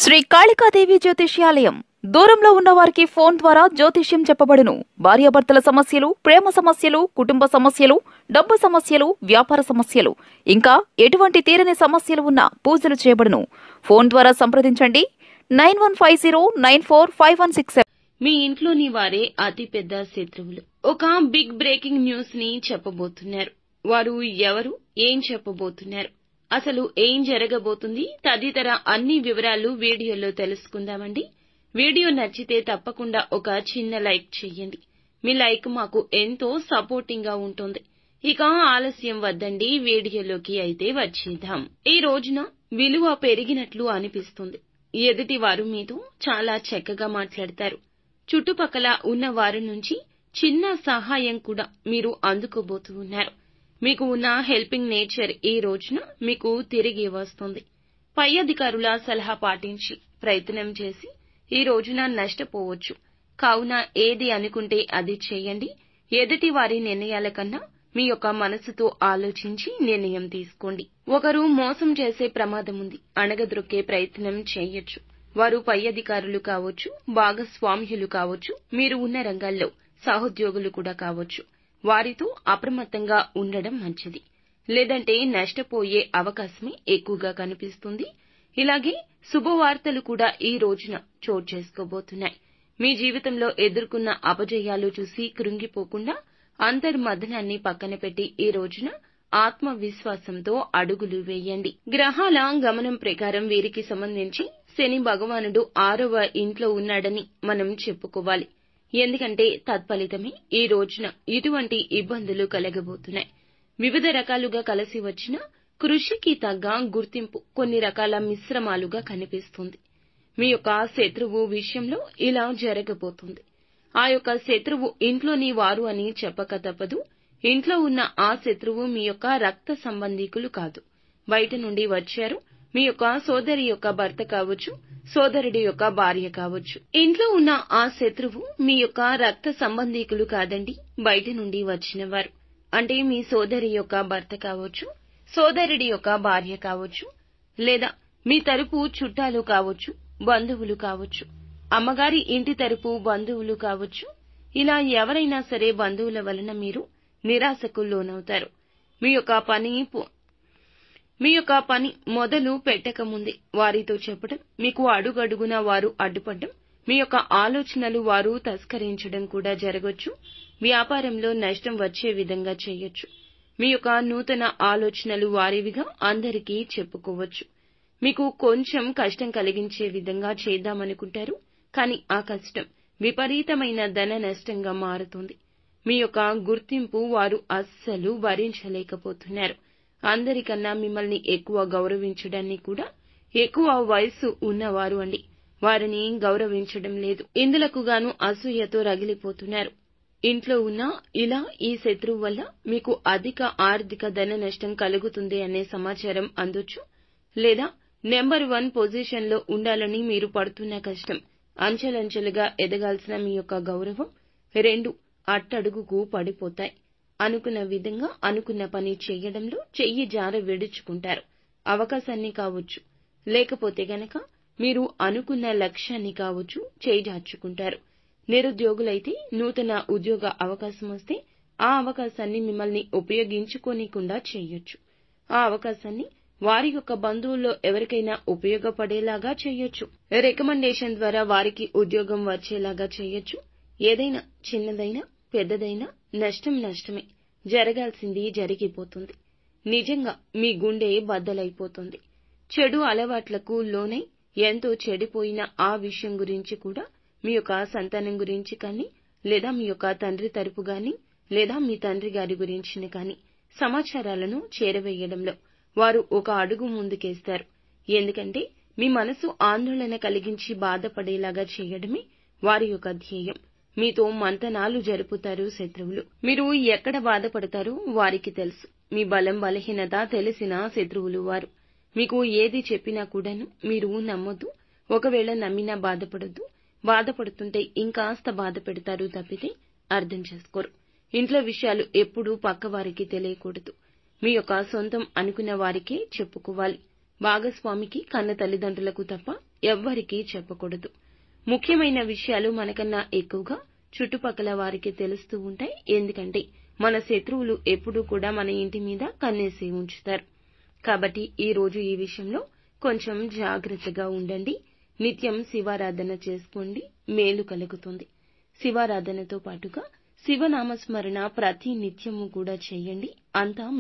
శ్రీ కాళికాదేవి జ్యోతిష్యాలయం దూరంలో ఉన్న వారికి ఫోన్ ద్వారా జ్యోతిష్యం చెప్పబడును. భార్యాభర్తల సమస్యలు, ప్రేమ సమస్యలు, కుటుంబ సమస్యలు, డబ్బు సమస్యలు, వ్యాపార సమస్యలు, ఇంకా ఎటువంటి తీరని సమస్యలు ఉన్నా పూజలు చేయబడును. ఫోన్ ద్వారా సంప్రదించండి 9150945167. మీ ఇంట్లోని వారే అతి పెద్ద శత్రువులు. ఒక బిగ్ బ్రేకింగ్ న్యూస్ ని చెప్పబోతున్నారు. వారు ఎవరు, ఏం చెప్పబోతున్నారు, అసలు ఏం జరగబోతుంది తదితర అన్ని వివరాలు వీడియోలో తెలుసుకుందామండి. వీడియో నచ్చితే తప్పకుండా ఒక చిన్న లైక్ చేయండి. మీ లైక్ మాకు ఎంతో సపోర్టింగ్ గా ఉంటుంది. ఇక ఆలస్యం వద్దండి, వీడియోలోకి అయితే వచ్చేద్దాం. ఈ రోజున విలువ పెరిగినట్లు అనిపిస్తుంది. ఎదుటి వారు మీతో చాలా చక్కగా మాట్లాడతారు. చుట్టుపక్కల ఉన్న వారి నుంచి చిన్న సహాయం కూడా మీరు అందుకోబోతూ ఉన్నారు. మీకు ఉన్న హెల్పింగ్ నేచర్ ఈ రోజున మీకు తిరిగి వస్తుంది. పై అధికారుల సలహా పాటించి ప్రయత్నం చేసి ఈ రోజున నష్టపోవచ్చు. కావున ఏది అనుకుంటే అది చేయండి. ఎదుటి వారి నిర్ణయాల కన్నా మీ యొక్క మనసుతో ఆలోచించి నిర్ణయం తీసుకోండి. ఒకరు మోసం చేసే ప్రమాదం ఉంది. అణగద్రొక్కే ప్రయత్నం చేయొచ్చు. వారు పై అధికారులు కావచ్చు, భాగస్వామ్యులు కావచ్చు, మీరు ఉన్న రంగాల్లో సహోద్యోగులు కూడా కావచ్చు. వారితో అప్రమత్తంగా ఉండడం మంచిది. లేదంటే నష్టపోయే అవకాశమే ఎక్కువగా కనిపిస్తుంది. ఇలాగే శుభవార్తలు కూడా ఈ రోజున చోటు చేసుకోబోతున్నాయి. మీ జీవితంలో ఎదుర్కొన్న అపజయాలు చూసి కృంగిపోకుండా అంతర్మథనాన్ని పక్కన పెట్టి ఈ రోజున ఆత్మవిశ్వాసంతో అడుగులు వేయండి. గ్రహాల గమనం ప్రకారం వీరికి సంబంధించి శని భగవానుడు 6వ ఇంట్లో ఉన్నాడని మనం చెప్పుకోవాలి. ఎందుకంటే తత్ఫలితమే ఈ రోజున ఇటువంటి ఇబ్బందులు కలగబోతున్నాయి. వివిధ రకాలుగా కలిసి వచ్చిన కృషికి తగ్గ గుర్తింపు కొన్ని రకాల మిశ్రమాలుగా కనిపిస్తుంది. మీ యొక్క శత్రువు విషయంలో ఇలా జరగబోతుంది. ఆ యొక్క శత్రువు ఇంట్లోని వారు అని చెప్పక తప్పదు. ఇంట్లో ఉన్న ఆ శత్రువు మీ యొక్క రక్త సంబంధీకులు కాదు, బయట నుండి వచ్చారు. మీ యొక్క సోదరి యొక్క భర్త కావచ్చు, సోదరుడి యొక్క భార్య కావచ్చు. ఇంట్లో ఉన్న ఆ శత్రువు మీ యొక్క రక్త సంబంధీకులు కాదండి, బయట నుండి వచ్చినవారు. అంటే మీ సోదరి యొక్క భర్త కావచ్చు, సోదరుడి యొక్క భార్య కావచ్చు, లేదా మీ తరపు చుట్టాలు కావచ్చు, బంధువులు కావచ్చు, అమ్మగారి ఇంటి తరపు బంధువులు కావచ్చు. ఇలా ఎవరైనా సరే బంధువుల వలన మీరు నిరాశకు లోనవుతారు. మీ యొక్క పని మొదలు పెట్టకముందే వారితో చెప్పడం, మీకు అడుగడుగునా వారు అడ్డుపడడం, మీ యొక్క ఆలోచనలు వారు తస్కరించడం కూడా జరగొచ్చు. వ్యాపారంలో నష్టం వచ్చే విధంగా చేయొచ్చు. మీ యొక్క నూతన ఆలోచనలు వారివిగా అందరికీ చెప్పుకోవచ్చు. మీకు కొంచెం కష్టం కలిగించే విధంగా చేద్దామనుకుంటారు. కానీ ఆ కష్టం విపరీతమైన ధన నష్టంగా మారుతుంది. మీ యొక్క గుర్తింపు వారు అస్సలు భరించలేకపోతున్నారు. అందరికన్నా మిమ్మల్ని ఎక్కువ గౌరవించడాన్ని కూడా ఎక్కువ వయస్సు ఉన్నవారు అండి, వారిని గౌరవించడం లేదు. ఇందులకు గాను అసూయతో రగిలిపోతున్నారు. ఇంట్లో ఉన్న ఇలా ఈ శత్రువు వల్ల మీకు అధిక ఆర్థిక ధన నష్టం కలుగుతుంది అనే సమాచారం అందొచ్చు. లేదా నెంబర్ 1 పొజిషన్ లో ఉండాలని మీరు పడుతున్న కష్టం, అంచెలంచెలుగా ఎదగాల్సిన మీ యొక్క గౌరవం 2 అట్టడుగుకు పడిపోతాయి. అనుకున్న విధంగా అనుకున్న పని చేయడంలో చెయ్యి జార విడుచుకుంటారు. అవకాశాన్ని కావచ్చు, లేకపోతే గనక మీరు అనుకున్న లక్ష్యాన్ని కావచ్చు చేజార్చుకుంటారు. నిరుద్యోగులైతే నూతన ఉద్యోగ అవకాశం వస్తే ఆ అవకాశాన్ని మిమ్మల్ని ఉపయోగించుకోనికుండా చేయొచ్చు. ఆ అవకాశాన్ని వారి యొక్క బంధువుల్లో ఎవరికైనా ఉపయోగపడేలాగా చేయొచ్చు. రికమెండేషన్ ద్వారా వారికి ఉద్యోగం వచ్చేలాగా చేయొచ్చు. ఏదైనా చిన్నదైనా పెద్దదైనా నష్టం నష్టమే. జరగాల్సింది జరిగిపోతుంది. నిజంగా మీ గుండె బద్దలైపోతుంది. చెడు అలవాట్లకు లోనై ఎంతో చెడిపోయిన ఆ విషయం గురించి కూడా మీ యొక్క సంతానం గురించి కానీ, లేదా మీ యొక్క తండ్రి తరపు గాని, లేదా మీ తండ్రి గారి గురించిన కానీ సమాచారాలను చేరవేయడంలో వారు ఒక అడుగు ముందుకేస్తారు. ఎందుకంటే మీ మనసు ఆందోళన కలిగించి బాధపడేలాగా చేయడమే వారి యొక్క ధ్యేయం. మీతో మంతనాలు జరుపుతారు శత్రువులు. మీరు ఎక్కడ బాధపడతారో వారికి తెలుసు. మీ బలం బలహీనత తెలిసిన శత్రువులు వారు. మీకు ఏది చెప్పినా కూడాను మీరు నమ్మొద్దు. ఒకవేళ నమ్మినా బాధపడొద్దు. బాధపడుతుంటే ఇంకాస్త బాధ పెడతారు తప్పితే అర్థం చేసుకోరు. ఇంట్లో విషయాలు ఎప్పుడూ పక్కవారికి తెలియకూడదు. మీ యొక్క సొంతం అనుకున్న వారికే చెప్పుకోవాలి. భాగస్వామికి కన్న తల్లిదండ్రులకు తప్ప ఎవ్వరికీ చెప్పకూడదు. ముఖ్యమైన విషయాలు మనకన్నా ఎక్కువగా చుట్టుపక్కల వారికి తెలుస్తూ ఉంటాయి. ఎందుకంటే మన శత్రువులు ఎప్పుడూ కూడా మన ఇంటి మీద కన్నేసి ఉంచుతారు. కాబట్టి ఈ రోజు ఈ విషయంలో కొంచెం జాగ్రత్తగా ఉండండి. నిత్యం శివారాధన చేసుకోండి, మేలు కలుగుతుంది. శివారాధనతో పాటుగా శివనామస్మరణ ప్రతి నిత్యము కూడా చేయండి. అంతా